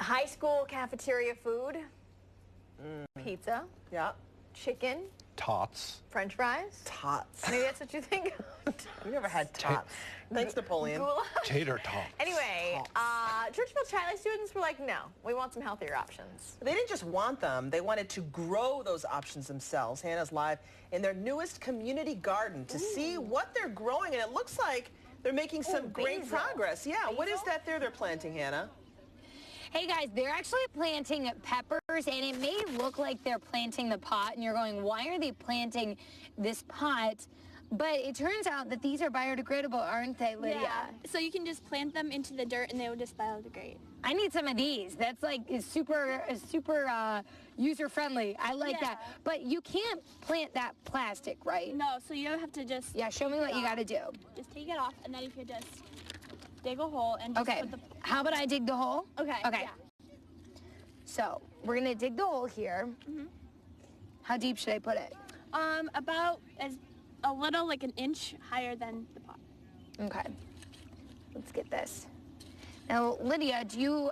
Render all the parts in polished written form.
High school cafeteria food. Pizza. Yeah. Chicken. Tots. French fries. Tots. Maybe that's what you think. I've never had tots. Thanks, Napoleon. Goulash. Tater tots. Anyway, Churchville-Chili students were like, no, we want some healthier options. They didn't just want them. They wanted to grow those options themselves. Hannah's live in their newest community garden to see what they're growing, and it looks like they're making some great progress. Yeah, what is that they're planting, Hannah? Hey guys, they're actually planting peppers, and it may look like they're planting the pot, and you're going, why are they planting this pot? But it turns out that these are biodegradable, aren't they, Lydia? Yeah, so you can just plant them into the dirt and they will just biodegrade. I need some of these. That's like super user-friendly. I like that. But you can't plant that plastic, right? No, so you have to just... Yeah, show me what you got to do. Just take it off, and then you can just dig a hole and just put the... How about I dig the hole? Okay. Okay. Yeah. So we're going to dig the hole here. How deep should I put it? About a little, like an inch higher than the pot. Okay. Let's get this. Now, Lydia,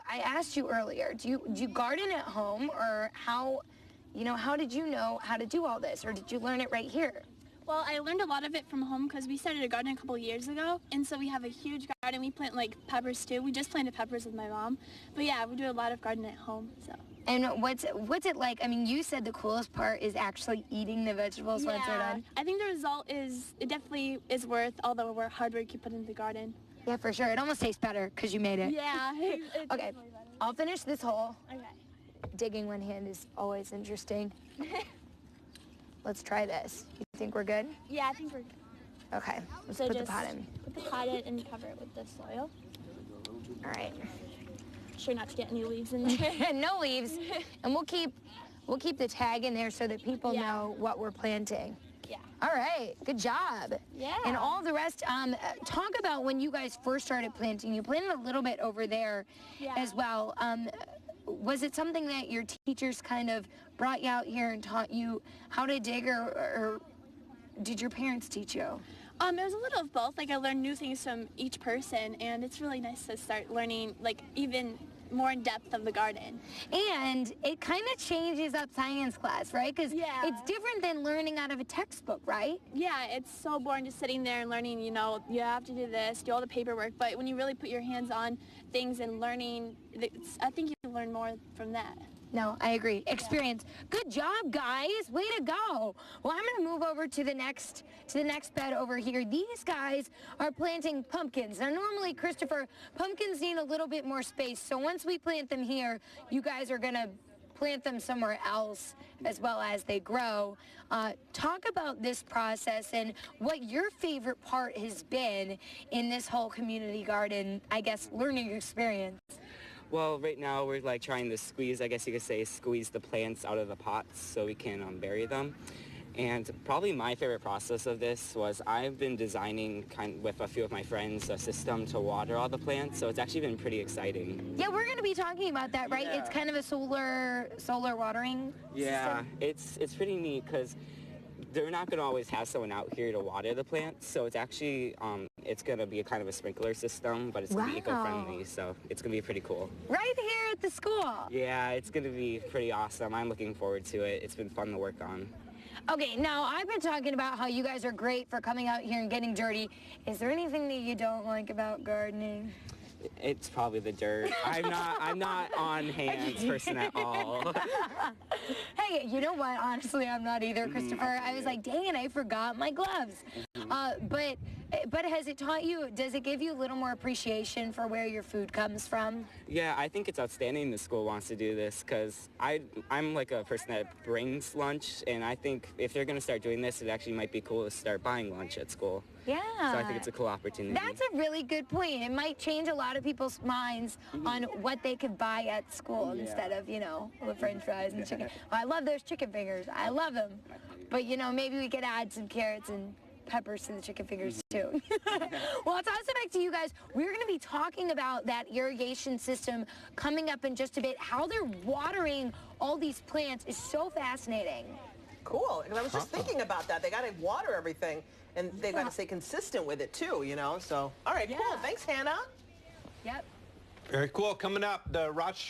I asked you earlier, do you garden at home, or how did you know how to do all this, or did you learn it right here? Well, I learned a lot of it from home because we started a garden a couple years ago, and so we have a huge garden. We plant like peppers too. We just planted peppers with my mom. But yeah, we do a lot of gardening at home, so. And what's it like? I mean, you said the coolest part is actually eating the vegetables once they're done. I think the result it definitely is worth all the hard work you put into the garden. Yeah, for sure. It almost tastes better because you made it. Yeah. Okay, I'll finish this hole. Okay. Digging one hand is always interesting. Let's try this. You think we're good? Yeah, I think we're good. Okay, let's So put the just pot in. Put the pot in and cover it with the soil. All right. Sure not to get any leaves in there. No leaves. And we'll keep the tag in there so that people know what we're planting. Yeah. All right, good job. Yeah. And all the rest, talk about when you guys first started planting. You planted a little bit over there as well. Was it something that your teachers kind of brought you out here and taught you how to dig, or did your parents teach you? It was a little of both. Like, I learned new things from each person, and it's really nice to start learning, like, even more in depth of the garden. And it kind of changes up science class, right? Because it's different than learning out of a textbook, right? Yeah, it's so boring just sitting there and learning, you know, you have to do this, do all the paperwork. But when you really put your hands on things and learning, I think you learn more from that. No, I agree. Experience. Good job, guys. Way to go. Well, I'm going to move over to the next bed over here. These guys are planting pumpkins. Now, normally, Christopher, pumpkins need a little bit more space. So once we plant them here, you guys are going to plant them somewhere else as well as they grow. Talk about this process and what your favorite part has been in this whole community garden, I guess, learning experience. Well, right now we're like trying to squeeze, I guess you could say, squeeze the plants out of the pots so we can bury them. And probably my favorite process of this was I've been designing with a few of my friends a system to water all the plants, so it's actually been pretty exciting. Yeah, we're going to be talking about that, right? Yeah. It's kind of a solar watering system. It's pretty neat because they're not going to always have someone out here to water the plants, so it's actually it's going to be a kind of a sprinkler system, but it's going to be eco-friendly, so it's going to be pretty cool. Right here at the school. Yeah, it's going to be pretty awesome. I'm looking forward to it. It's been fun to work on. Okay, now I've been talking about how you guys are great for coming out here and getting dirty. Is there anything that you don't like about gardening? It's probably the dirt. I'm not on hands person at all. Hey, you know what? Honestly, I'm not either, Christopher. I was like, dang it, I forgot my gloves. But has it taught you, does it give you a little more appreciation for where your food comes from? Yeah, I think it's outstanding the school wants to do this because I'm like a person that brings lunch, and I think if they're going to start doing this, it actually might be cool to start buying lunch at school. Yeah. So I think it's a cool opportunity. That's a really good point. It might change a lot of people's minds on what they could buy at school instead of, with French fries and chicken. Well, I love those chicken fingers. I love them. But, maybe we could add some carrots and peppers to the chicken fingers too. Well, I'll toss it back to you guys. We're going to be talking about that irrigation system coming up in just a bit. How they're watering all these plants is so fascinating. Cool, because I was just thinking about that. They got to water everything, and they've got to stay consistent with it too, so. All right, cool. Thanks, Hannah. Yep. Very cool. Coming up, the Rochester